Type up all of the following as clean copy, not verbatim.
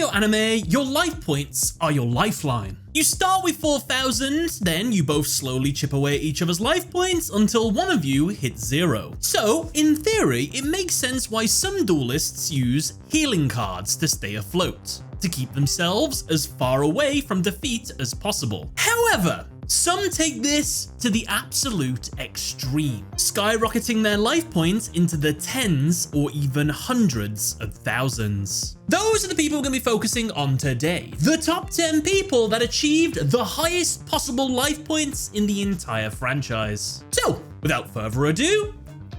Yu-Gi-Oh anime, your life points are your lifeline. You start with 4,000, then you both slowly chip away at each other's life points until one of you hits 0. So, in theory, it makes sense why some duelists use healing cards to stay afloat, to keep themselves as far away from defeat as possible. However, some take this to the absolute extreme, skyrocketing their life points into the tens or even hundreds of thousands. Those are the people we're going to be focusing on today. The top 10 people that achieved the highest possible life points in the entire franchise. So, without further ado,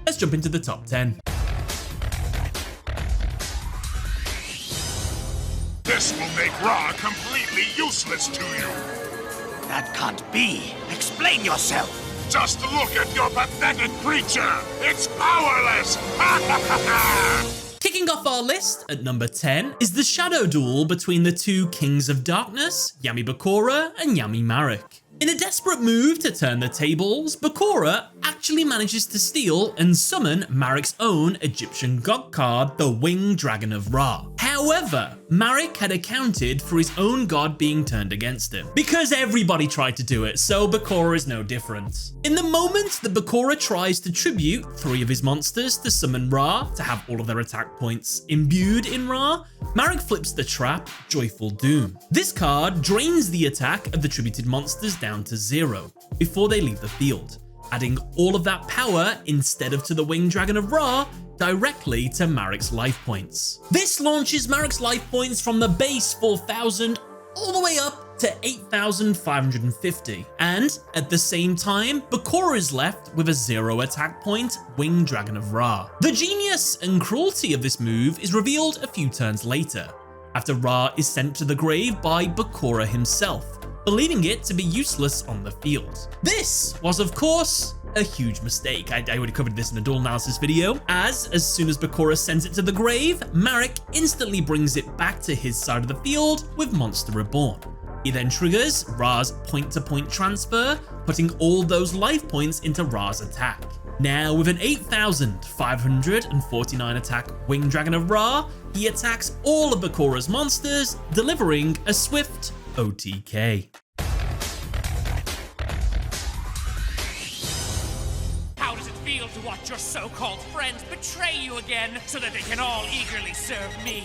let's jump into the top 10. This will make Ra completely useless to you. That can't be. Explain yourself. Just look at your pathetic creature. It's powerless. Kicking off our list at number 10 is the shadow duel between the two Kings of Darkness, Yami Bakura and Yami Marik. In a desperate move to turn the tables, Bakura actually manages to steal and summon Marik's own Egyptian god card, the Winged Dragon of Ra. However, Marik had accounted for his own god being turned against him, because everybody tried to do it, so Bakura is no different. In the moment that Bakura tries to tribute 3 of his monsters to summon Ra to have all of their attack points imbued in Ra, Marik flips the trap, Joyful Doom. This card drains the attack of the tributed monsters down to 0 before they leave the field, adding all of that power instead of to the Winged Dragon of Ra directly to Marik's life points. This launches Marik's life points from the base 4,000 all the way up to 8,550, and at the same time, Bakura is left with a 0 attack point Winged Dragon of Ra. The genius and cruelty of this move is revealed a few turns later, after Ra is sent to the grave by Bakura himself, believing it to be useless on the field. This was, of course, a huge mistake. I already covered this in a duel analysis video, as soon as Bakura sends it to the grave, Marik instantly brings it back to his side of the field with Monster Reborn. He then triggers Ra's point-to-point transfer, putting all those life points into Ra's attack. Now, with an 8,549 attack Winged Dragon of Ra, he attacks all of Bakura's monsters, delivering a swift OTK. How does it feel to watch your so-called friends betray you again so that they can all eagerly serve me?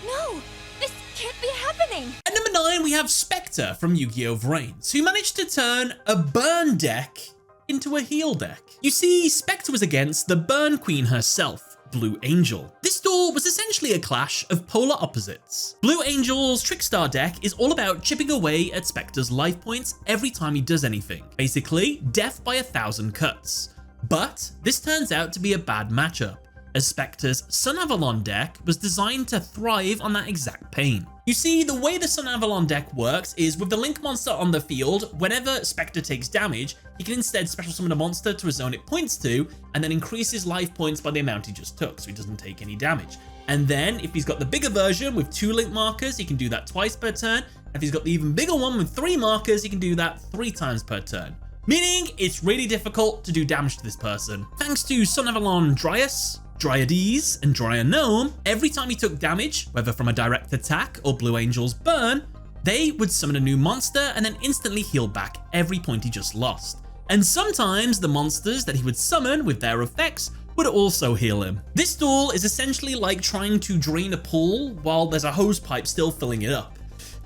No, this can't be happening. At number 9, we have Spectre from Yu-Gi-Oh! Vrains, who managed to turn a burn deck into a heal deck. You see, Spectre was against the Burn Queen herself, Blue Angel. This duel was essentially a clash of polar opposites. Blue Angel's Trickstar deck is all about chipping away at Spectre's life points every time he does anything. Basically, death by 1,000 cuts. But this turns out to be a bad matchup, as Spectre's Sun Avalon deck was designed to thrive on that exact pain. You see, the way the Sun Avalon deck works is with the Link monster on the field, whenever Spectre takes damage, he can instead special summon a monster to a zone it points to, and then increase his life points by the amount he just took, so he doesn't take any damage. And then, if he's got the bigger version with 2 Link markers, he can do that twice per turn. If he's got the even bigger one with 3 markers, he can do that 3 times per turn. Meaning, it's really difficult to do damage to this person. Thanks to Sun Avalon Dryas, Dryades, and Drya Gnome, every time he took damage, whether from a direct attack or Blue Angel's burn, they would summon a new monster and then instantly heal back every point he just lost. And sometimes the monsters that he would summon with their effects would also heal him. This duel is essentially like trying to drain a pool while there's a hose pipe still filling it up.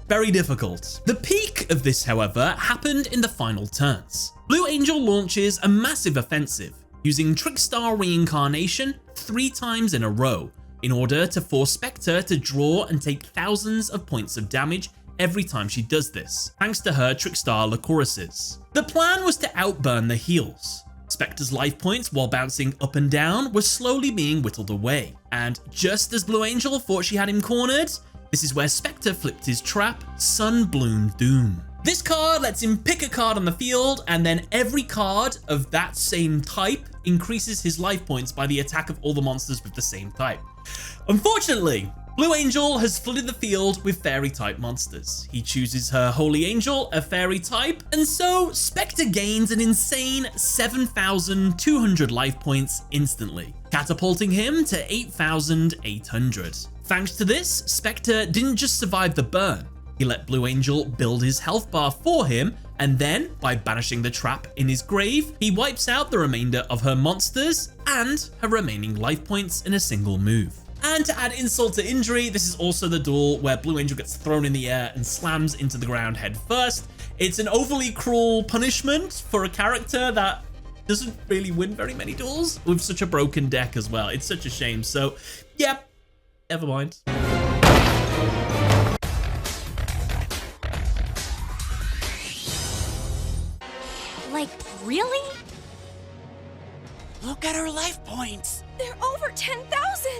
Very difficult. The peak of this, however, happened in the final turns. Blue Angel launches a massive offensive, using Trickstar Reincarnation 3 times in a row, in order to force Spectre to draw and take thousands of points of damage every time she does this, thanks to her Trickstar Lycoruses. The plan was to outburn the heals. Spectre's life points, while bouncing up and down, were slowly being whittled away, and just as Blue Angel thought she had him cornered, this is where Spectre flipped his trap, Sunbloom Doom. This card lets him pick a card on the field, and then every card of that same type increases his life points by the attack of all the monsters with the same type. Unfortunately, Blue Angel has flooded the field with fairy type monsters. He chooses her Holy Angel, a fairy type, and so Spectre gains an insane 7,200 life points instantly, catapulting him to 8,800. Thanks to this, Spectre didn't just survive the burn. He let Blue Angel build his health bar for him, and then, by banishing the trap in his grave, he wipes out the remainder of her monsters and her remaining life points in a single move. And to add insult to injury, this is also the duel where Blue Angel gets thrown in the air and slams into the ground head first. It's an overly cruel punishment for a character that doesn't really win very many duels with such a broken deck as well. It's such a shame. So, yeah, never mind. Like, really? Look at her life points. They're over 10,000!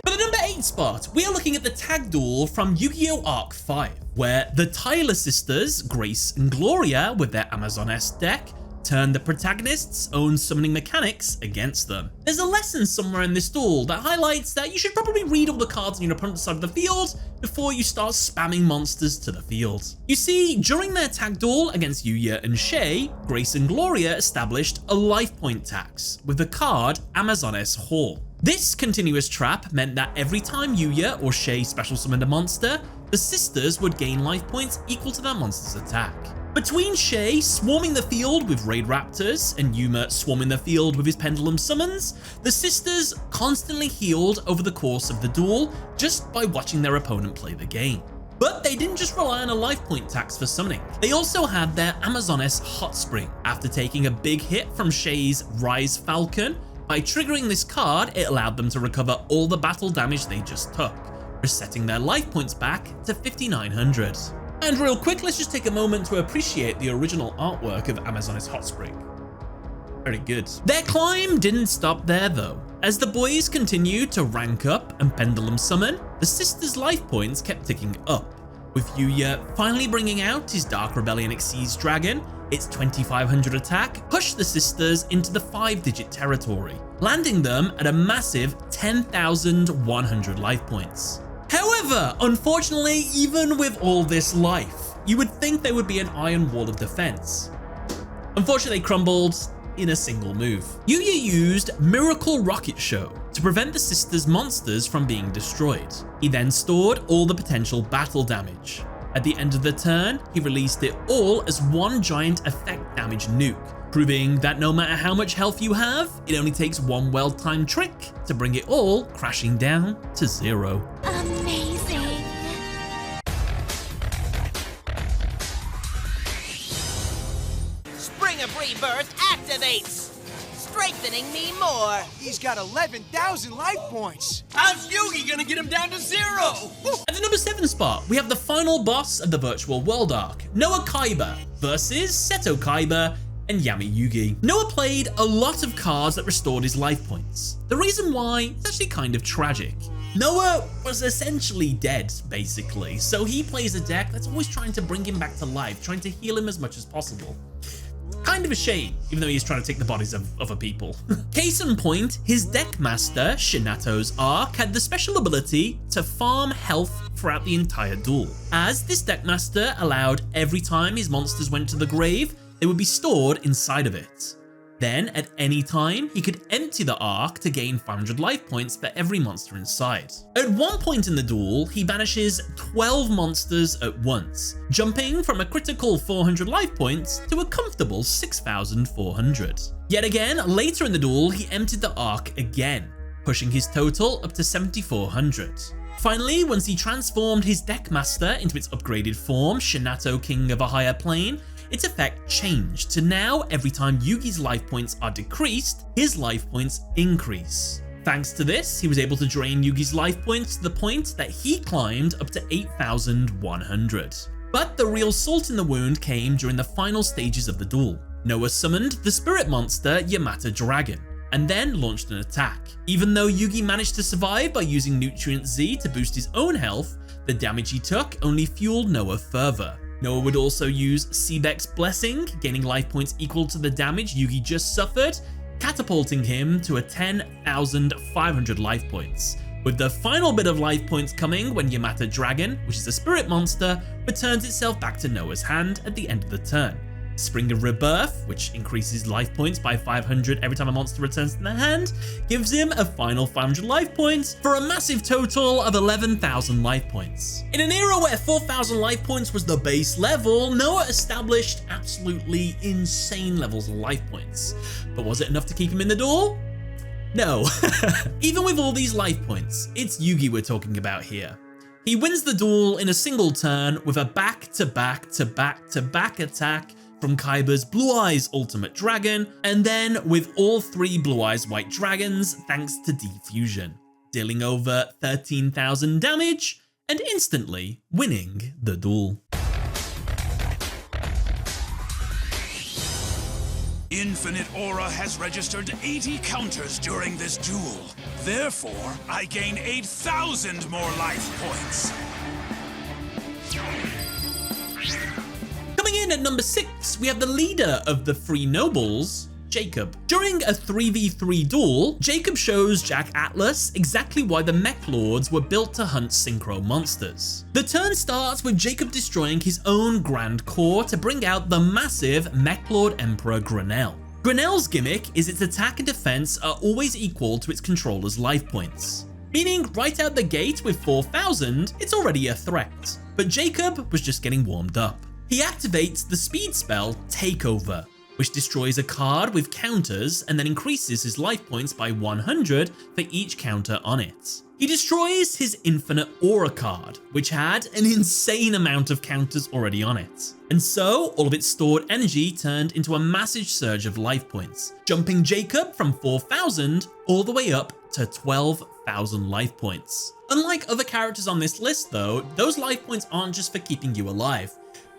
For the number 8 spot, we are looking at the tag duel from Yu-Gi-Oh! Arc 5, where the Tyler sisters, Grace and Gloria, with their Amazoness deck, turn the protagonist's own summoning mechanics against them. There's a lesson somewhere in this duel that highlights that you should probably read all the cards on your opponent's side of the field before you start spamming monsters to the field. You see, during their tag duel against Yugioh and Shay, Grace and Gloria established a life point tax with the card Amazoness Hall. This continuous trap meant that every time Yugioh or Shay special summoned a monster, the sisters would gain life points equal to their monster's attack. Between Shay swarming the field with Raid Raptors and Yuma swarming the field with his Pendulum Summons, the sisters constantly healed over the course of the duel just by watching their opponent play the game. But they didn't just rely on a life point tax for summoning. They also had their Amazoness Hot Spring. After taking a big hit from Shay's Rise Falcon, by triggering this card, it allowed them to recover all the battle damage they just took, resetting their life points back to 5,900. And real quick, let's just take a moment to appreciate the original artwork of Amazoness Hot Spring. Very good. Their climb didn't stop there though. As the boys continued to rank up and pendulum summon, the sisters' life points kept ticking up, with Yugioh finally bringing out his Dark Rebellion Xyz Dragon. Its 2,500 attack pushed the sisters into the 5-digit territory, landing them at a massive 10,100 life points. However, unfortunately, even with all this life, you would think there would be an iron wall of defense. Unfortunately, they crumbled in a single move. Yugioh used Miracle Rocket Show to prevent the sisters' monsters from being destroyed. He then stored all the potential battle damage. At the end of the turn, he released it all as one giant effect damage nuke, proving that no matter how much health you have, it only takes one well-timed trick to bring it all crashing down to 0. Amazing! Spring of Rebirth activates, strengthening me more. He's got 11,000 life points. How's Yugi gonna get him down to 0? At the number 7 spot, we have the final boss of the Virtual World arc, Noah Kaiba versus Seto Kaiba and Yami Yugi. Noah played a lot of cards that restored his life points. The reason why is actually kind of tragic. Noah was essentially dead, basically, so he plays a deck that's always trying to bring him back to life, trying to heal him as much as possible. Kind of a shame, even though he's trying to take the bodies of other people. Case in point, his deck master, Shinato's Arc, had the special ability to farm health throughout the entire duel, as this deck master allowed every time his monsters went to the grave, they would be stored inside of it. Then, at any time, he could empty the Arc to gain 500 life points for every monster inside. At one point in the duel, he banishes 12 monsters at once, jumping from a critical 400 life points to a comfortable 6,400. Yet again, later in the duel, he emptied the Arc again, pushing his total up to 7,400. Finally, once he transformed his deckmaster into its upgraded form, Shinato King of a Higher Plane, its effect changed to now every time Yugi's life points are decreased, his life points increase. Thanks to this, he was able to drain Yugi's life points to the point that he climbed up to 8,100. But the real salt in the wound came during the final stages of the duel. Noah summoned the spirit monster Yamata Dragon, and then launched an attack. Even though Yugi managed to survive by using Nutrient Z to boost his own health, the damage he took only fueled Noah further. Noah would also use Sebek's Blessing, gaining life points equal to the damage Yugi just suffered, catapulting him to a 10,500 life points, with the final bit of life points coming when Yamata Dragon, which is a spirit monster, returns itself back to Noah's hand at the end of the turn, Spring of Rebirth, which increases life points by 500 every time a monster returns to their hand, gives him a final 500 life points for a massive total of 11,000 life points. In an era where 4,000 life points was the base level, Noah established absolutely insane levels of life points. But was it enough to keep him in the duel? No. Even with all these life points, it's Yugi we're talking about here. He wins the duel in a single turn with a back-to-back-to-back-to-back attack from Kaiba's Blue Eyes Ultimate Dragon, and then with all 3 Blue Eyes White Dragons thanks to defusion, dealing over 13,000 damage and instantly winning the duel. Infinite Aura has registered 80 counters during this duel. Therefore, I gain 8,000 more life points. Coming in at number 6, we have the leader of the 3 nobles, Jacob. During a 3v3 duel, Jacob shows Jack Atlas exactly why the Meklords were built to hunt synchro monsters. The turn starts with Jacob destroying his own Grand Core to bring out the massive Meklord Emperor Grenell. Grenell's gimmick is its attack and defense are always equal to its controller's life points, meaning right out the gate with 4,000, it's already a threat. But Jacob was just getting warmed up. He activates the speed spell Takeover, which destroys a card with counters and then increases his life points by 100 for each counter on it. He destroys his Infinite Aura card, which had an insane amount of counters already on it. And so, all of its stored energy turned into a massive surge of life points, jumping Jacob from 4,000 all the way up to 12,000 life points. Unlike other characters on this list though, those life points aren't just for keeping you alive.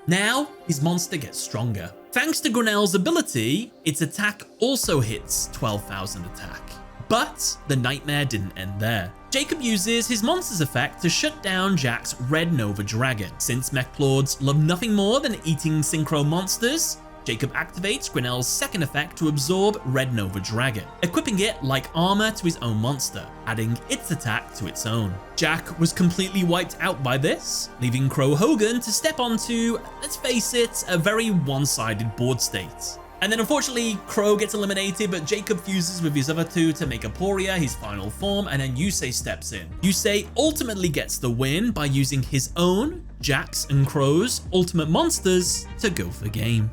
Now, his monster gets stronger. Thanks to Grenell's ability, its attack also hits 12,000 attack. But the nightmare didn't end there. Jacob uses his monster's effect to shut down Jack's Red Nova Dragon. Since Meklords love nothing more than eating synchro monsters, Jacob activates Grenell's second effect to absorb Red Nova Dragon, equipping it like armor to his own monster, adding its attack to its own. Jack was completely wiped out by this, leaving Crow Hogan to step onto, let's face it, a very one-sided board state. And then unfortunately, Crow gets eliminated, but Jacob fuses with his other 2 to make Aporia his final form, and then Yusei steps in. Yusei ultimately gets the win by using his own, Jack's and Crow's ultimate monsters to go for game.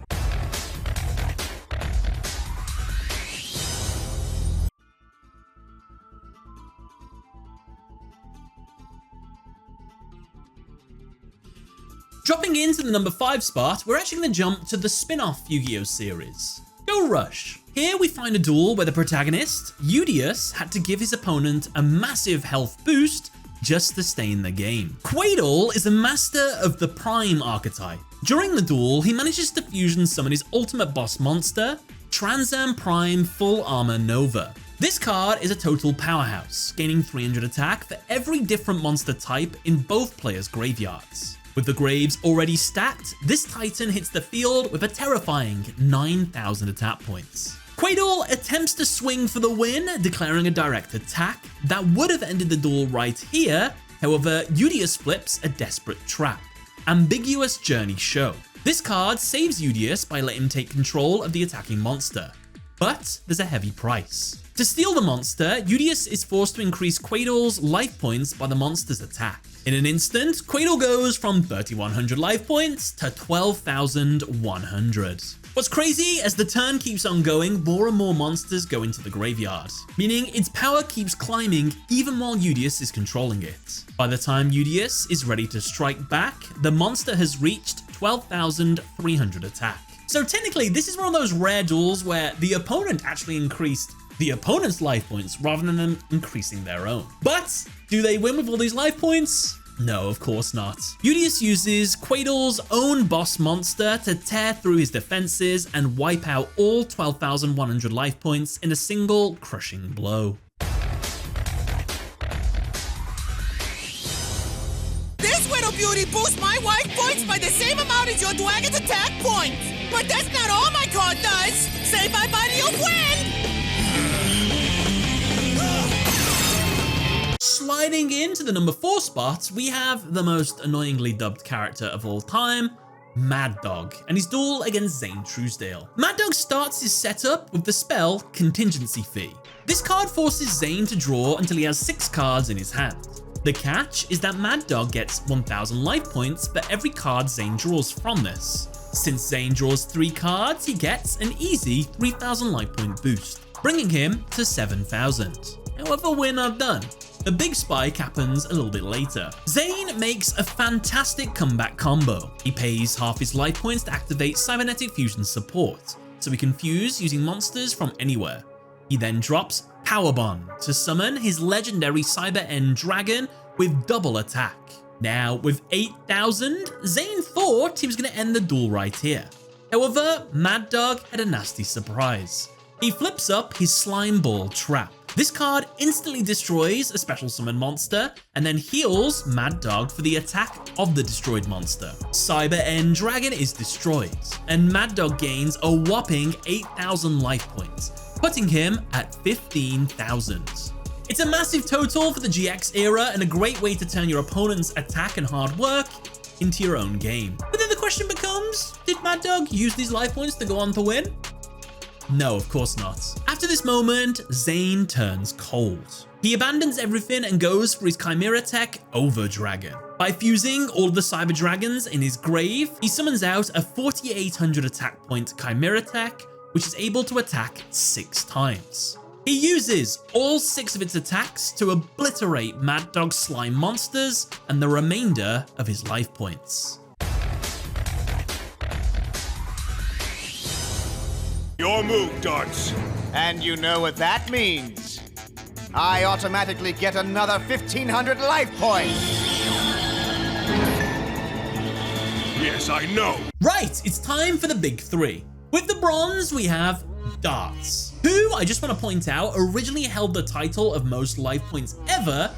Dropping into the number 5 spot, we're actually going to jump to the spin-off Yu-Gi-Oh series, Go Rush. Here we find a duel where the protagonist, Udius, had to give his opponent a massive health boost just to stay in the game. Quaidel is a master of the Prime archetype. During the duel, he manages to fusion summon his ultimate boss monster, Transam Prime Full Armor Nova. This card is a total powerhouse, gaining 300 attack for every different monster type in both players' graveyards. With the graves already stacked, this Titan hits the field with a terrifying 9,000 attack points. Quaidel attempts to swing for the win, declaring a direct attack that would have ended the duel right here. However, Udius flips a desperate trap, Ambiguous Journey Show. This card saves Udius by letting him take control of the attacking monster, but there's a heavy price. To steal the monster, Udius is forced to increase Quaidel's life points by the monster's attack. In an instant, Quaidel goes from 3,100 life points to 12,100. What's crazy, as the turn keeps on going, more and more monsters go into the graveyard, meaning its power keeps climbing even while Udius is controlling it. By the time Udius is ready to strike back, the monster has reached 12,300 attack. So technically, this is one of those rare duels where the opponent actually increased the opponent's life points rather than them increasing their own. But do they win with all these life points? No, of course not. Udius uses Quaidel's own boss monster to tear through his defenses and wipe out all 12,100 life points in a single crushing blow. This Widow Beauty boosts my life points by the same amount as your dragon's attack points. But that's not all my card does. Say bye-bye to your friend. Sliding into the number 4 spot, we have the most annoyingly dubbed character of all time, Mad Dog and his duel against Zane Truesdale. Mad Dog starts his setup with the spell Contingency Fee. This card forces Zane to draw until he has 6 cards in his hand. The catch is that Mad Dog gets 1000 life points for every card Zane draws from this. Since Zane draws 3 cards, he gets an easy 3000 life point boost, bringing him to 7000. However, we're not done. The big spike happens a little bit later. Zane makes a fantastic comeback combo. He pays half his life points to activate Cybernetic Fusion support, so he can fuse using monsters from anywhere. He then drops Power Bond to summon his legendary Cyber End Dragon with double attack. Now, with 8000, Zane thought he was going to end the duel right here. However, Mad Dog had a nasty surprise. He flips up his Slime Ball Trap. This card instantly destroys a special summon monster and then heals Mad Dog for the attack of the destroyed monster. Cyber End Dragon is destroyed, and Mad Dog gains a whopping 8000 life points, putting him at 15,000. It's a massive total for the GX era and a great way to turn your opponent's attack and hard work into your own game. But then the question becomes, did Mad Dog use these life points to go on to win? No, of course not. After this moment, Zane turns cold. He abandons everything and goes for his Chimera tech Over Dragon. By fusing all of the Cyber Dragons in his grave, he summons out a 4800 attack point Chimera tech, which is able to attack 6 times. He uses all 6 of its attacks to obliterate Mad Dog's slime monsters and the remainder of his life points. Your move, Dartz. And you know what that means. I automatically get another 1500 life points. Yes, I know. Right, it's time for the big 3. With the bronze, we have Dartz, who, I just want to point out, originally held the title of most life points ever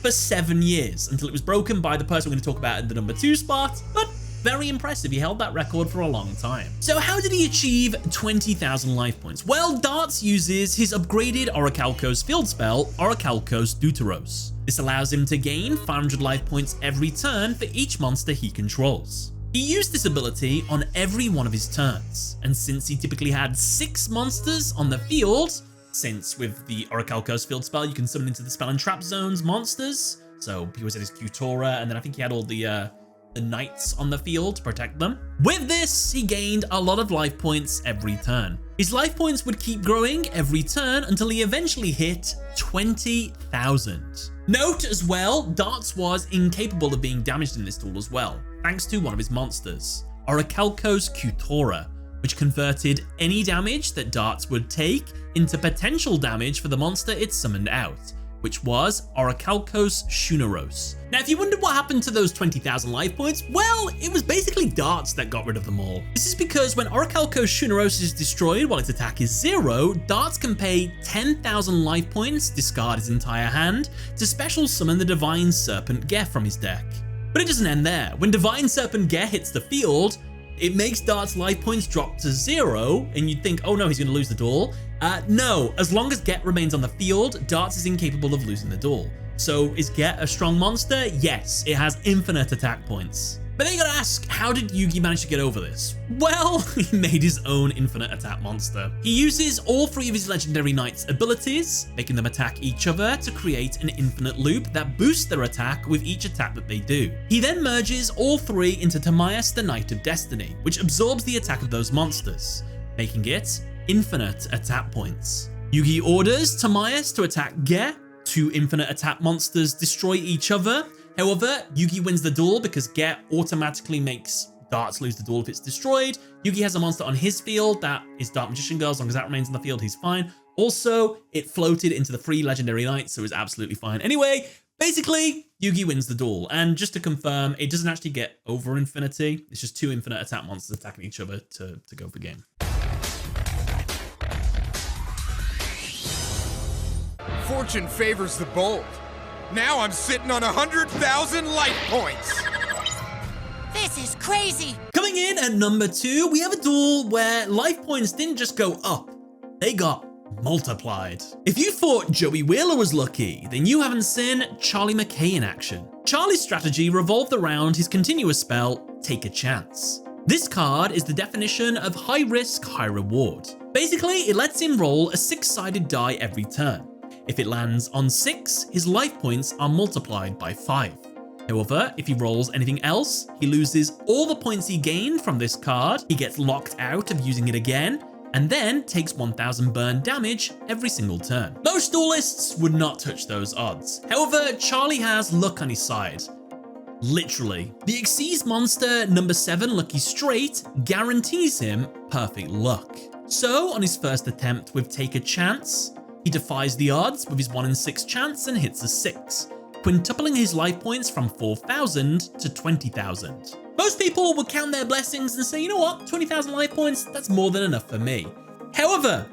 for 7 years, until it was broken by the person we're going to talk about at the number 2 spot, but very impressive. He held that record for a long time. So how did he achieve 20,000 life points? Well, Dartz uses his upgraded Orichalcos field spell, Orichalcos Deuteros. This allows him to gain 500 life points every turn for each monster he controls. He used this ability on every one of his turns, and since he typically had 6 monsters on the field, since with the Orichalcos field spell you can summon into the spell and trap zones monsters, so he was at his Qutora, and then I think he had all the knights on the field to protect them. With this, he gained a lot of life points every turn. His life points would keep growing every turn until he eventually hit 20,000. Note as well, Dartz was incapable of being damaged in this duel as well, thanks to one of his monsters, Orichalcos Qutora, which converted any damage that Dartz would take into potential damage for the monster it summoned out, which was Orichalcos Shuneros. Now, if you wondered what happened to those 20,000 life points, well, it was basically Dartz that got rid of them all. This is because when Orichalcos Shuneros is destroyed while its attack is 0, Dartz can pay 10,000 life points, discard his entire hand, to special summon the Divine Serpent Geh from his deck. But it doesn't end there. When Divine Serpent Geh hits the field, it makes Dart's life points drop to 0, and you'd think, oh no, he's going to lose the duel. No, as long as Geh remains on the field, Dartz is incapable of losing the duel. So is Geh a strong monster? Yes, it has infinite attack points. But then you gotta ask, how did Yugioh manage to get over this? Well, he made his own infinite attack monster. He uses all 3 of his legendary knights' abilities, making them attack each other to create an infinite loop that boosts their attack with each attack that they do. He then merges all 3 into Timaeus the Knight of Destiny, which absorbs the attack of those monsters, making it infinite attack points. Yugioh orders Timaeus to attack Geh. 2 infinite attack monsters destroy each other. However, Yugioh wins the duel because Geh automatically makes Dartz lose the duel if it's destroyed. Yugioh has a monster on his field that is Dark Magician Girl. As long as that remains on the field, he's fine. Also, it floated into the 3 legendary knights, so it's absolutely fine. Anyway, basically, Yugioh wins the duel. And just to confirm, it doesn't actually get over infinity. It's just 2 infinite attack monsters attacking each other to go for the game. Fortune favors the bold. Now I'm sitting on 100,000 life points. This is crazy. Coming in at number 2, we have a duel where life points didn't just go up, they got multiplied. If you thought Joey Wheeler was lucky, then you haven't seen Charlie McKay in action. Charlie's strategy revolved around his continuous spell, Take a Chance. This card is the definition of high risk, high reward. Basically, it lets him roll a 6-sided die every turn. If it lands on 6, his life points are multiplied by 5. However, if he rolls anything else, he loses all the points he gained from this card, he gets locked out of using it again, and then takes 1000 burn damage every single turn. Most duelists would not touch those odds. However, Charlie has luck on his side. Literally. The Xyz monster number 7 Lucky Straight guarantees him perfect luck. So, on his first attempt with Take a Chance, he defies the odds with his 1 in 6 chance and hits a 6, quintupling his life points from 4,000 to 20,000. Most people would count their blessings and say, you know what, 20,000 life points, that's more than enough for me. However,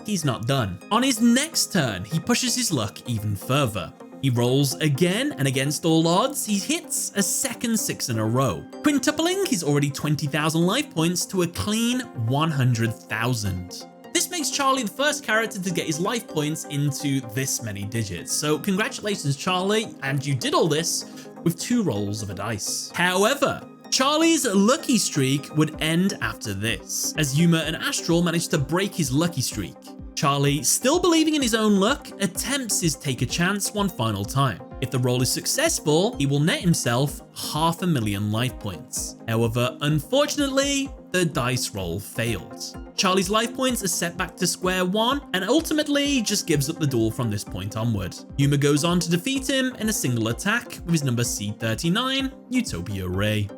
he's not done. On his next turn, he pushes his luck even further. He rolls again, and against all odds, he hits a second 6 in a row, quintupling his already 20,000 life points to a clean 100,000. This makes Charlie the first character to get his life points into this many digits. So congratulations, Charlie, and you did all this with 2 rolls of a dice. However, Charlie's lucky streak would end after this, as Yuma and Astral managed to break his lucky streak. Charlie, still believing in his own luck, attempts his Take a Chance one final time. If the roll is successful, he will net himself 500,000 life points. However, unfortunately, the dice roll failed. Charlie's life points are set back to square one, and ultimately just gives up the duel from this point onward. Yuma goes on to defeat him in a single attack with his number C39, Utopia Ray.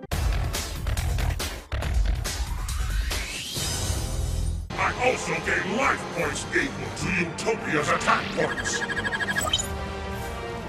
I also gain life points equal to Utopia's attack points.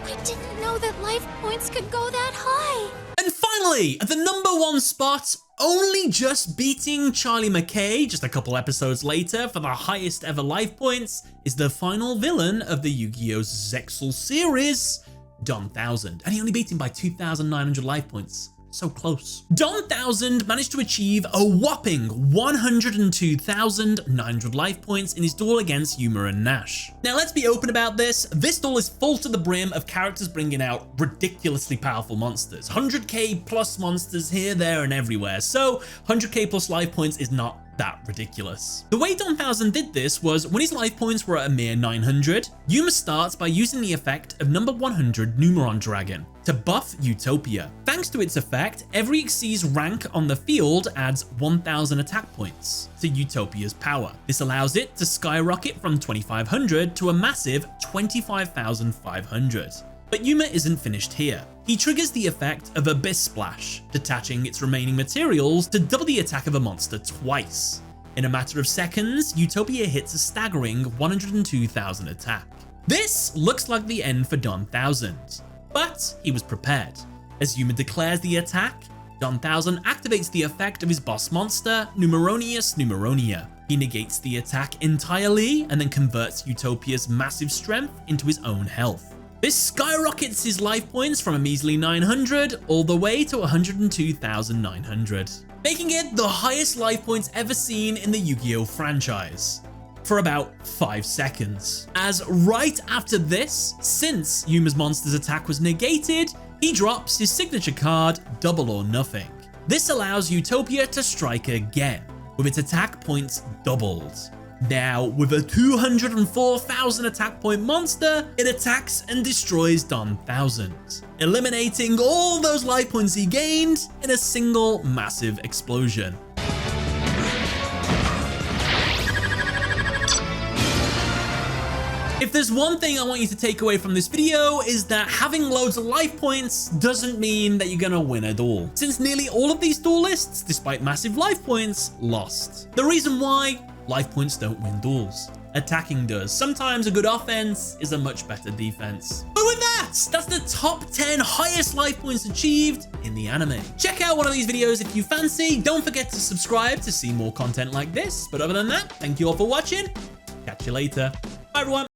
I didn't know that life points could go that high. And finally, at the number 1 spot, only just beating Charlie McKay just a couple episodes later for the highest ever life points, is the final villain of the Yu-Gi-Oh! Zexal series, Don Thousand. And he only beat him by 2,900 life points. So close. Don Thousand managed to achieve a whopping 102,900 life points in his duel against Yuma and Nash. Now let's be open about this. This duel is full to the brim of characters bringing out ridiculously powerful monsters. 100k plus monsters here, there, and everywhere. So 100k plus life points is not that ridiculous. The way Don Thousand did this was when his life points were at a mere 900, Yuma starts by using the effect of number 100 Numeron Dragon to buff Utopia. Thanks to its effect, every Xyz rank on the field adds 1,000 attack points to Utopia's power. This allows it to skyrocket from 2,500 to a massive 25,500. But Yuma isn't finished here. He triggers the effect of Abyss Splash, detaching its remaining materials to double the attack of a monster twice. In a matter of seconds, Utopia hits a staggering 102,000 attack. This looks like the end for Don Thousand, but he was prepared. As Yuma declares the attack, Don Thousand activates the effect of his boss monster, Numeronius Numeronia. He negates the attack entirely and then converts Utopia's massive strength into his own health. This skyrockets his life points from a measly 900 all the way to 102,900, making it the highest life points ever seen in the Yu-Gi-Oh! Franchise, for about 5 seconds. As right after this, since Yuma's monster's attack was negated, he drops his signature card, Double or Nothing. This allows Utopia to strike again, with its attack points doubled. Now, with a 204,000 attack point monster, it attacks and destroys Don Thousand, eliminating all those life points he gained in a single massive explosion. If there's one thing I want you to take away from this video, is that having loads of life points doesn't mean that you're gonna win a duel, since nearly all of these duelists, despite massive life points, lost. The reason why? Life points don't win duels. Attacking does. Sometimes a good offense is a much better defense. But with that, that's the top 10 highest life points achieved in the anime. Check out one of these videos if you fancy. Don't forget to subscribe to see more content like this. But other than that, thank you all for watching. Catch you later. Bye everyone.